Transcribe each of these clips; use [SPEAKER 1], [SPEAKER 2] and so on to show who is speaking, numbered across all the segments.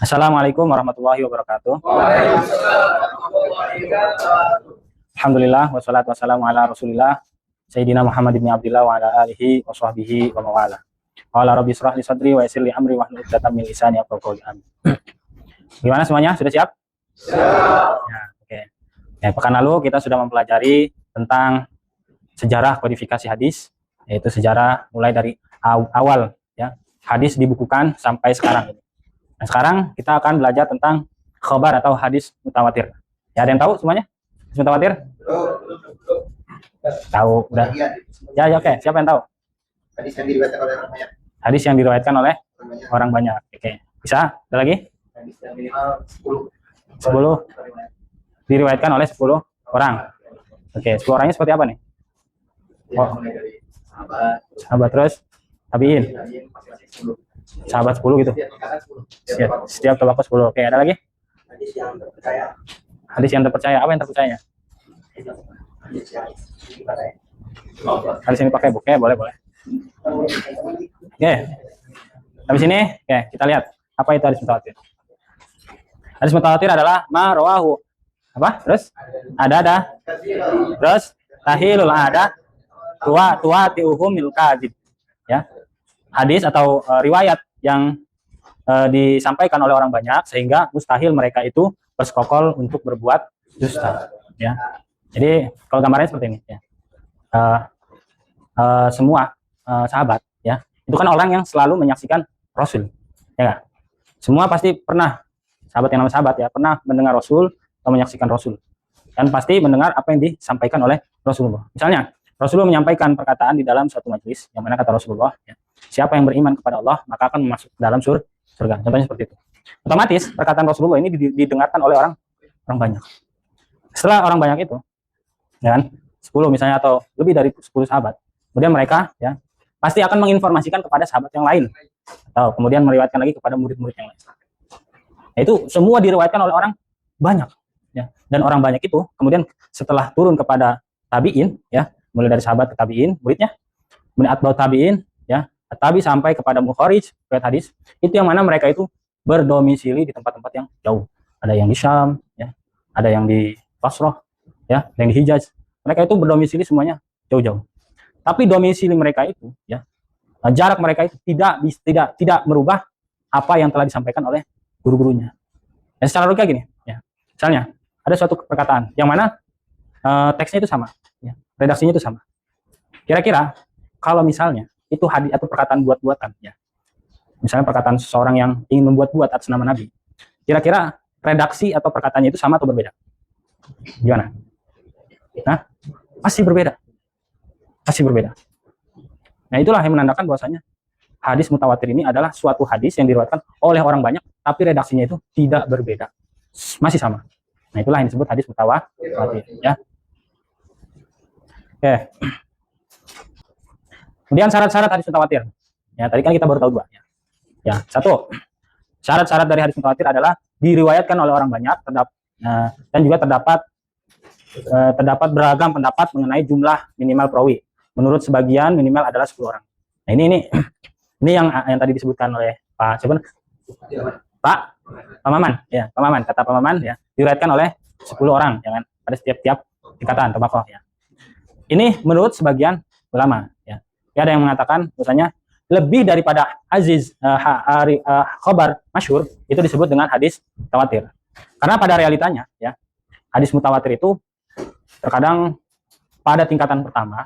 [SPEAKER 1] Assalamualaikum warahmatullahi wabarakatuh. Alhamdulillah wassalatu wassalamu ala Rasulillah Sayyidina Muhammad bin Abdillah wa ala alihi wa sahbihi wa mawala. Qala rabbi shrah li sadri wa yassir li amri wahlul 'uqdatam min lisani yafqahu qawli. Amin. Gimana semuanya? Sudah siap? Siap. Ya, oke. Ya, pekan lalu kita sudah mempelajari tentang sejarah kodifikasi hadis, yaitu sejarah mulai dari awal ya, hadis dibukukan sampai sekarang ini. Nah, sekarang kita akan belajar tentang khabar atau hadis mutawatir. Ya, ada yang tahu semuanya? Hadis mutawatir? Tahu, udah. Ya, oke. Siapa yang tahu?
[SPEAKER 2] Hadis yang diriwayatkan oleh orang banyak.
[SPEAKER 1] Hadis yang diriwayatkan oleh orang banyak. Oke. Bisa? Ada lagi?
[SPEAKER 2] Hadis yang minimal 10.
[SPEAKER 1] 10 diriwayatkan oleh 10 orang. Oke, 10 orangnya seperti apa nih?
[SPEAKER 2] Oh, dari
[SPEAKER 1] sahabat terus tabiin. Sahabat 10 gitu. Setiap tabaqah 10. Oke, ada lagi?
[SPEAKER 2] hadis yang terpercaya.
[SPEAKER 1] Hadis yang terpercaya. Apa yang terpercaya?
[SPEAKER 2] Hadis yang dipakai.
[SPEAKER 1] Hadis yang dipakai. Oke, boleh. Oke. Habis ini, oke, kita lihat apa itu hadis mutawatir. Hadis mutawatir adalah ma rawahu. Apa? Terus? Ada. Terus tahilul ada tua tiuhumil kadzib. Ya. Hadis atau riwayat yang disampaikan oleh orang banyak sehingga mustahil mereka itu bersekokol untuk berbuat dusta, ya. Jadi kalau gambarnya seperti ini, ya. Semua sahabat, ya, itu kan orang yang selalu menyaksikan Rasul, ya gak? Semua pasti pernah, sahabat yang namanya sahabat ya, pernah mendengar Rasul atau menyaksikan Rasul, dan pasti mendengar apa yang disampaikan oleh Rasulullah. Misalnya Rasulullah menyampaikan perkataan di dalam suatu majelis, yang mana kata Rasulullah, ya, siapa yang beriman kepada Allah maka akan masuk dalam surga. Contohnya seperti itu. Otomatis perkataan Rasulullah ini didengarkan oleh orang banyak. Setelah orang banyak itu, ya kan, 10 misalnya atau lebih dari 10 sahabat, kemudian mereka ya pasti akan menginformasikan kepada sahabat yang lain atau kemudian meriwayatkan lagi kepada murid-murid yang lain. Nah, itu semua diriwayatkan oleh orang banyak, ya. Dan orang banyak itu kemudian setelah turun kepada tabiin, ya, mulai dari sahabat ke tabiin, muridnya, kemudian atba'ut tabiin, ya, tabi sampai kepada mukharij riwayat hadis, itu yang mana mereka itu berdomisili di tempat-tempat yang jauh. Ada yang di Syam, ya, ada yang di Basrah, ya, ada yang di Hijaz. Mereka itu berdomisili semuanya jauh-jauh. Tapi domisili mereka itu, ya, jarak mereka itu tidak merubah apa yang telah disampaikan oleh guru-gurunya. Dan secara logika gini, ya. Misalnya ada suatu perkataan yang mana teksnya itu sama, ya, redaksinya itu sama. Kira-kira kalau misalnya itu hadis atau perkataan buat-buatan, ya. Misalnya perkataan seseorang yang ingin membuat-buat atas nama Nabi. Kira-kira redaksi atau perkataannya itu sama atau berbeda? Gimana? Nah, pasti berbeda. Nah, itulah yang menandakan bahwasanya hadis mutawatir ini adalah suatu hadis yang diriwayatkan oleh orang banyak, tapi redaksinya itu tidak berbeda. Masih sama. Nah, itulah yang disebut hadis mutawatir, ya. Oke. Kemudian syarat-syarat hadis mutawatir. Ya, tadi kan kita baru tahu 2, ya. Ya, 1. Syarat-syarat dari hadis mutawatir adalah diriwayatkan oleh orang banyak, dan juga terdapat beragam pendapat mengenai jumlah minimal perawi. Menurut sebagian minimal adalah 10 orang. Nah, ini yang tadi disebutkan oleh Pak siapa? Pak Maman, ya, Pak Maman, kata Pak Maman, ya, diriwayatkan oleh 10 orang, jangan pada setiap tingkatan tabaqah, ya. Ini menurut sebagian ulama, ya. Ada yang mengatakan misalnya lebih daripada khabar masyhur itu disebut dengan hadis mutawatir. Karena pada realitanya, ya, hadis mutawatir itu terkadang pada tingkatan pertama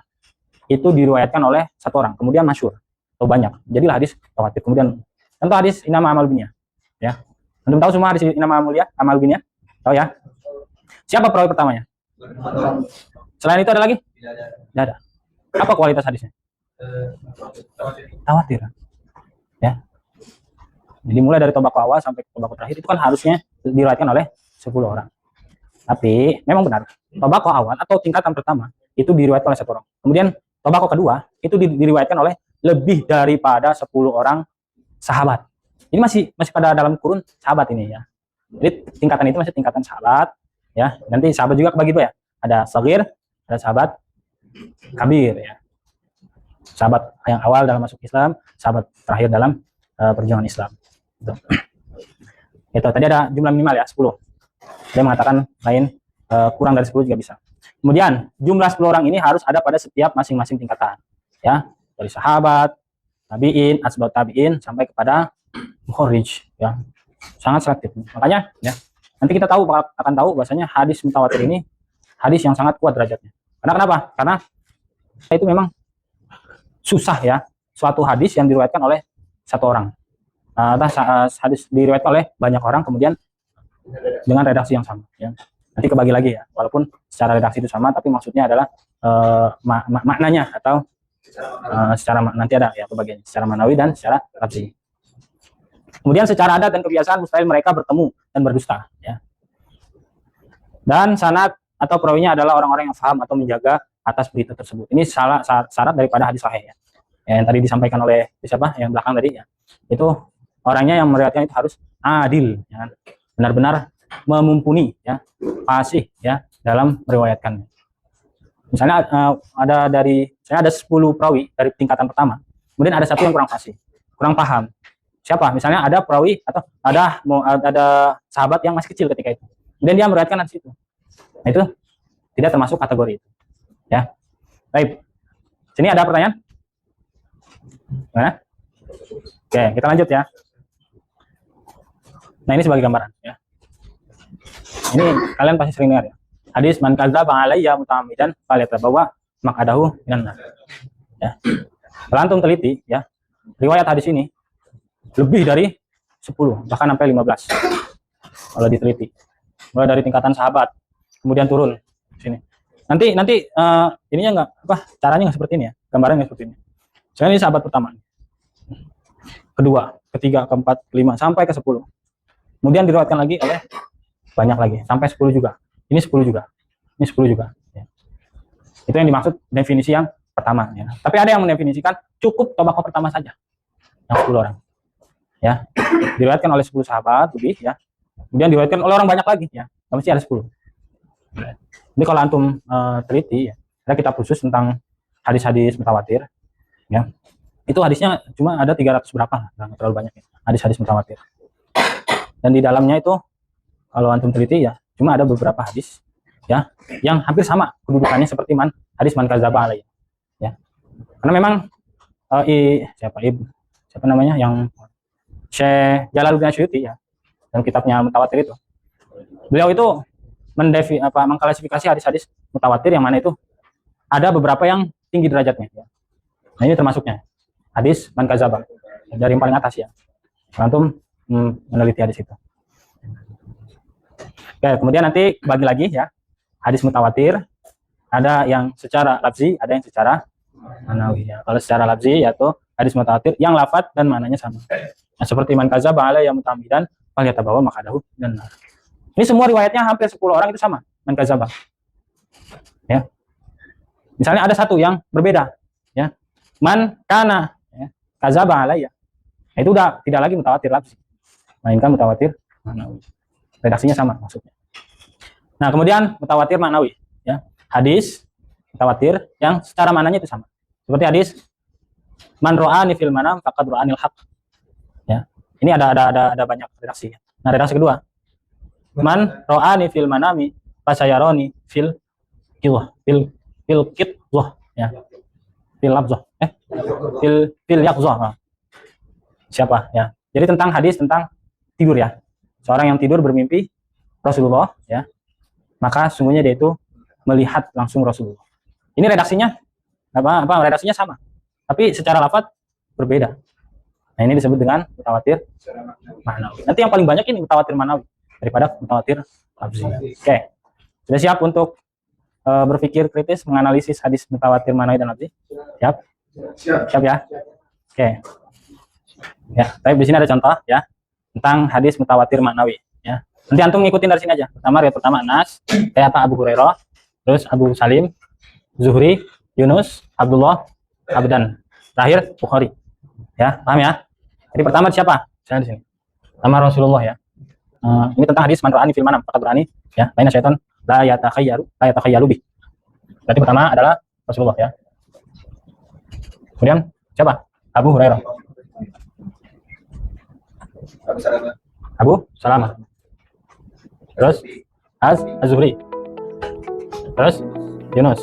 [SPEAKER 1] itu diriwayatkan oleh 1 orang, kemudian masyhur atau banyak. Jadilah hadis mutawatir. Kemudian contoh hadis inama amal binniyah, ya. Antum tahu semua hadis inama amal binniyah? Tahu, ya? Siapa perawi pertamanya? Selain itu ada lagi? Tidak ada. Apa kualitas hadisnya? Tawatir, ya. Jadi mulai dari tabaqah awal sampai tabaqah terakhir itu kan harusnya diriwayatkan oleh 10 orang. Tapi memang benar, tabaqah awal atau tingkatan pertama itu diriwayatkan oleh 1 orang. Kemudian tabaqah kedua itu diriwayatkan oleh lebih daripada 10 orang sahabat. Ini masih pada dalam kurun sahabat ini, ya. Jadi tingkatan itu masih tingkatan sahabat, ya. Nanti sahabat juga kebagi 2, ya. Ada saghir, ada sahabat kabir, ya. Sahabat yang awal dalam masuk Islam, sahabat terakhir dalam perjuangan Islam. Itu tadi ada jumlah minimal ya 10. Ada yang mengatakan lain kurang dari 10 juga bisa. Kemudian jumlah 10 orang ini harus ada pada setiap masing-masing tingkatan. Ya, dari sahabat, tabiin, asbab tabiin sampai kepada mukharrij ya. Sangat selektif. Makanya ya, nanti kita akan tahu bahwasanya hadis mutawatir ini hadis yang sangat kuat derajatnya. Karena kenapa? Karena itu memang susah ya, suatu hadis yang diriwayatkan oleh satu orang. Hadis diriwayatkan oleh banyak orang kemudian dengan redaksi yang sama ya. Nanti kebagi lagi ya, walaupun secara redaksi itu sama tapi maksudnya adalah maknanya atau nanti ada ya pembagian secara manawi dan secara lafzi. Kemudian secara adat dan kebiasaan mustahil mereka bertemu dan berdusta ya. Dan sanad atau perawinya adalah orang-orang yang paham atau menjaga atas berita tersebut. Ini syarat daripada hadis sahih ya. Yang tadi disampaikan oleh siapa yang belakang tadi ya. Itu orangnya yang meriwayatkan itu harus adil ya. Benar-benar memumpuni ya, fasih ya dalam meriwayatkan. Misalnya saya ada 10 perawi dari tingkatan pertama. Kemudian ada satu yang kurang fasih, kurang paham. Siapa? Misalnya ada perawi atau ada sahabat yang masih kecil ketika itu. Kemudian dia meriwayatkan hadis itu. Nah, itu tidak termasuk kategori itu. Ya. Baik. Sini ada pertanyaan? Nah. Oke, kita lanjut ya. Nah, ini sebagai gambaran ya. Ini kalian pasti sering dengar ya. Hadis man kadzdzaba alayya muta'ammidan falyatabawwa maq'adahu minan nar. Ya. Kalau antum teliti ya, riwayat hadis ini lebih dari 10, bahkan sampai 15. Kalau diteliti. Mulai dari tingkatan sahabat, kemudian turun sini. Nanti ininya enggak caranya enggak seperti ini ya. Gambarannya seperti ini. Misalnya ini sahabat pertama. Kedua, ketiga, keempat, kelima sampai ke 10. Kemudian diriwayatkan lagi oleh banyak lagi sampai 10 juga. Ini 10 juga. Ini 10 juga ya. Itu yang dimaksud definisi yang pertama ya. Tapi ada yang mendefinisikan cukup tabaqah pertama saja. Yang 10 orang. Ya. Diriwayatkan oleh 10 sahabat lebih ya. Kemudian diriwayatkan oleh orang banyak lagi ya. Enggak mesti ada 10. Jadi kalau antum teliti ya, ada kitab khusus tentang hadis-hadis mutawatir ya. Itu hadisnya cuma ada 300 berapa, enggak terlalu banyak ya. Hadis-hadis mutawatir. Dan di dalamnya itu kalau antum teliti ya, cuma ada beberapa hadis ya yang hampir sama kedudukannya seperti hadis man kadzdzaba alayya. Ya. Karena memang siapa namanya yang Syekh Jalaluddin Asyuyuti ya, dalam kitabnya Mutawatir itu. Beliau itu mengklasifikasi hadis-hadis mutawatir yang mana itu ada beberapa yang tinggi derajatnya ya. Nah, ini termasuknya. Hadis man kadzdzaba dari yang paling atas ya. Antum meneliti hadis itu. Oke, kemudian nanti bagi lagi ya. Hadis mutawatir ada yang secara lafzi, ada yang secara manawi ya. Kalau secara lafzi yaitu hadis mutawatir yang lafaz dan maknanya sama. Nah, seperti man kadzdzaba alayya muta'ammidan falyatabawwa maq'adahu minan nar. Ini semua riwayatnya hampir 10 orang itu sama, man kadzdzaba. Ya. Misalnya ada satu yang berbeda ya. Man kana ya, kadzdzaba alayya. Nah, itu udah tidak lagi mutawatir lafzi. Melainkan mutawatir manawi. Redaksinya sama maksudnya. Nah, kemudian mutawatir maknawi ya. Hadis mutawatir yang secara maknanya itu sama. Seperti hadis man ra'ani fil manam faqad ra'anil haq. Ya. Ini ada banyak redaksi. Nah, redaksi kedua. Man ra'ani fil manami fasayaroni fil qidhah. Fil qidhah ya. Fil lafzah. Fil yaqzah. Siapa ya? Jadi tentang hadis tentang tidur ya. Seorang yang tidur bermimpi Rasulullah ya, maka sungguhnya dia itu melihat langsung Rasulullah. Ini redaksinya redaksinya sama, tapi secara lafaz berbeda. Nah, ini disebut dengan mutawatir ma'nawi. Nanti yang paling banyak ini mutawatir ma'nawi daripada mutawatir lafzi. Oke. Sudah siap untuk berpikir kritis menganalisis hadis mutawatir ma'nawi dan lafzi? Siap? Siap ya? Oke. Ya, tapi di sini ada contoh ya tentang hadis mutawatir maknawi ya. Nanti antum ngikutin dari sini aja. Pertama riwayat pertama Anas, kayak Abu Hurairah, terus Abu Salim, Zuhri, Yunus, Abdullah, Abdan. Terakhir Bukhari. Ya, paham ya? Jadi pertama siapa? Saya di sini. Pertama Rasulullah ya. Ini tentang hadis man ra'ani fil manam faqad ra'ani ya. Lainnya syaitan la yatakayyalu bih. Berarti pertama adalah Rasulullah ya. Kemudian siapa? Abu Hurairah. Abu Salamah. Terus Az-Zuhri. Terus Yunus.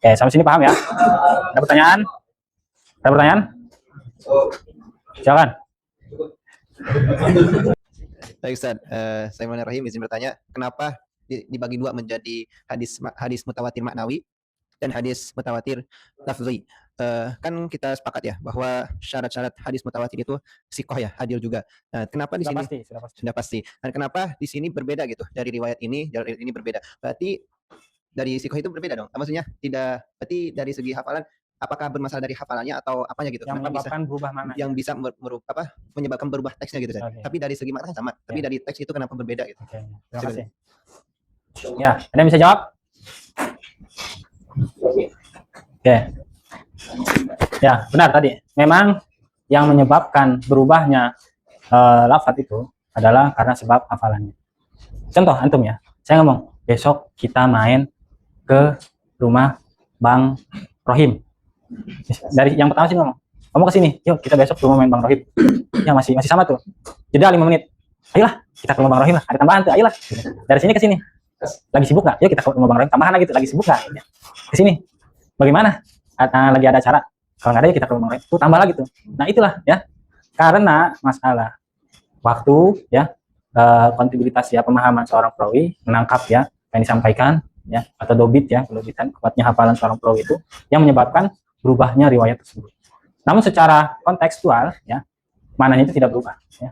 [SPEAKER 1] Oke, sampai sini paham ya? Ada pertanyaan? Ada pertanyaan? Silakan.
[SPEAKER 3] Baik Ustaz, saya Rahim izin bertanya, kenapa dibagi dua menjadi hadis mutawatir maknawi dan hadis mutawatir lafzi? Kan kita sepakat ya bahwa syarat-syarat hadis mutawatir itu sikoh ya, hadir juga. Nah, kenapa di sini sudah pasti. Dan kenapa di sini berbeda gitu? Dari riwayat ini berbeda. Berarti dari sikoh itu berbeda dong. Maksudnya tidak, berarti dari segi hafalan apakah bermasalah dari hafalannya atau apanya gitu?
[SPEAKER 1] Yang menyebabkan berubah mana?
[SPEAKER 3] Yang bisa menyebabkan berubah teksnya gitu. Okay. Tapi dari segi makna sama. Tapi dari teks itu kenapa berbeda gitu?
[SPEAKER 1] Okay. Terima kasih. Ya, ada yang bisa jawab? Oke. Ya, benar tadi. Memang yang menyebabkan berubahnya lafaz itu adalah karena sebab hafalannya. Contoh antum ya. Saya ngomong, besok kita main ke rumah Bang Rohim. Dari yang pertama sih ngomong, kamu kesini, yuk kita besok ke rumah main Bang Rohim. Ya masih sama tuh. Jeda 5 menit. Ayolah kita ke rumah Bang Rohim lah. Ada tambahan tuh, ayolah. Dari sini ke sini. Lagi sibuk nggak? Yuk kita ke rumah Bang Rohim. Tambahan lagi tuh, lagi sibuk nggak? Ke sini. Bagaimana? Lagi ada acara. Kalau nggak ada ya kita ke rumah Bang Rohim. Tuh tambah lagi tuh. Nah itulah ya. Karena masalah waktu ya, kontinuitas ya, pemahaman seorang perawi menangkap ya yang disampaikan ya, atau dobit ya, kelobitan kuatnya hafalan seorang perawi itu yang menyebabkan berubahnya riwayat tersebut. Namun secara kontekstual ya, mananya itu tidak berubah ya.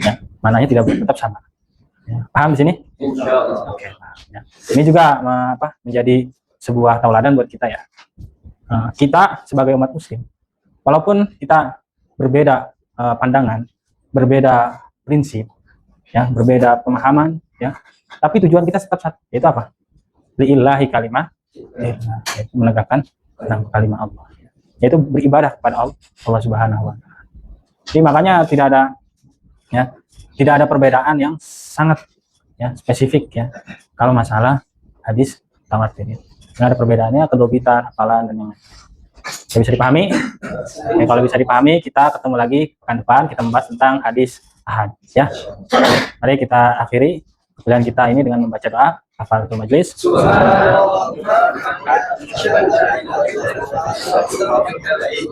[SPEAKER 1] Ya, mananya tidak berubah, tetap sama ya. Paham di sini? Oke, ya. Ini juga menjadi sebuah tauladan buat kita ya. Kita sebagai umat muslim, walaupun kita berbeda pandangan, berbeda prinsip ya, berbeda pemahaman ya, tapi tujuan kita tetap satu, yaitu apa? Lillahi kalimah, yaitu menegakkan kalimat Allah, yaitu beribadah kepada Allah Subhanahu wa ta'ala. Jadi makanya tidak ada ya. Tidak ada perbedaan yang sangat ya spesifik ya kalau masalah hadis mutawatir. Nggak ada perbedaannya, kedobitan, hafalan dan yang lain. Ya, bisa dipahami. Ya, kalau bisa dipahami, kita ketemu lagi pekan depan, kita membahas tentang hadis ahad ya. Mari kita akhiri kuliah kita ini dengan membaca doa kafaratul majlis.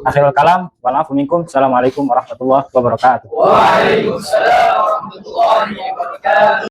[SPEAKER 1] Akhirul kalam, wa'alaikum minkum. Assalamualaikum warahmatullahi wabarakatuh.
[SPEAKER 4] Waalaikumsalam warahmatullahi wabarakatuh.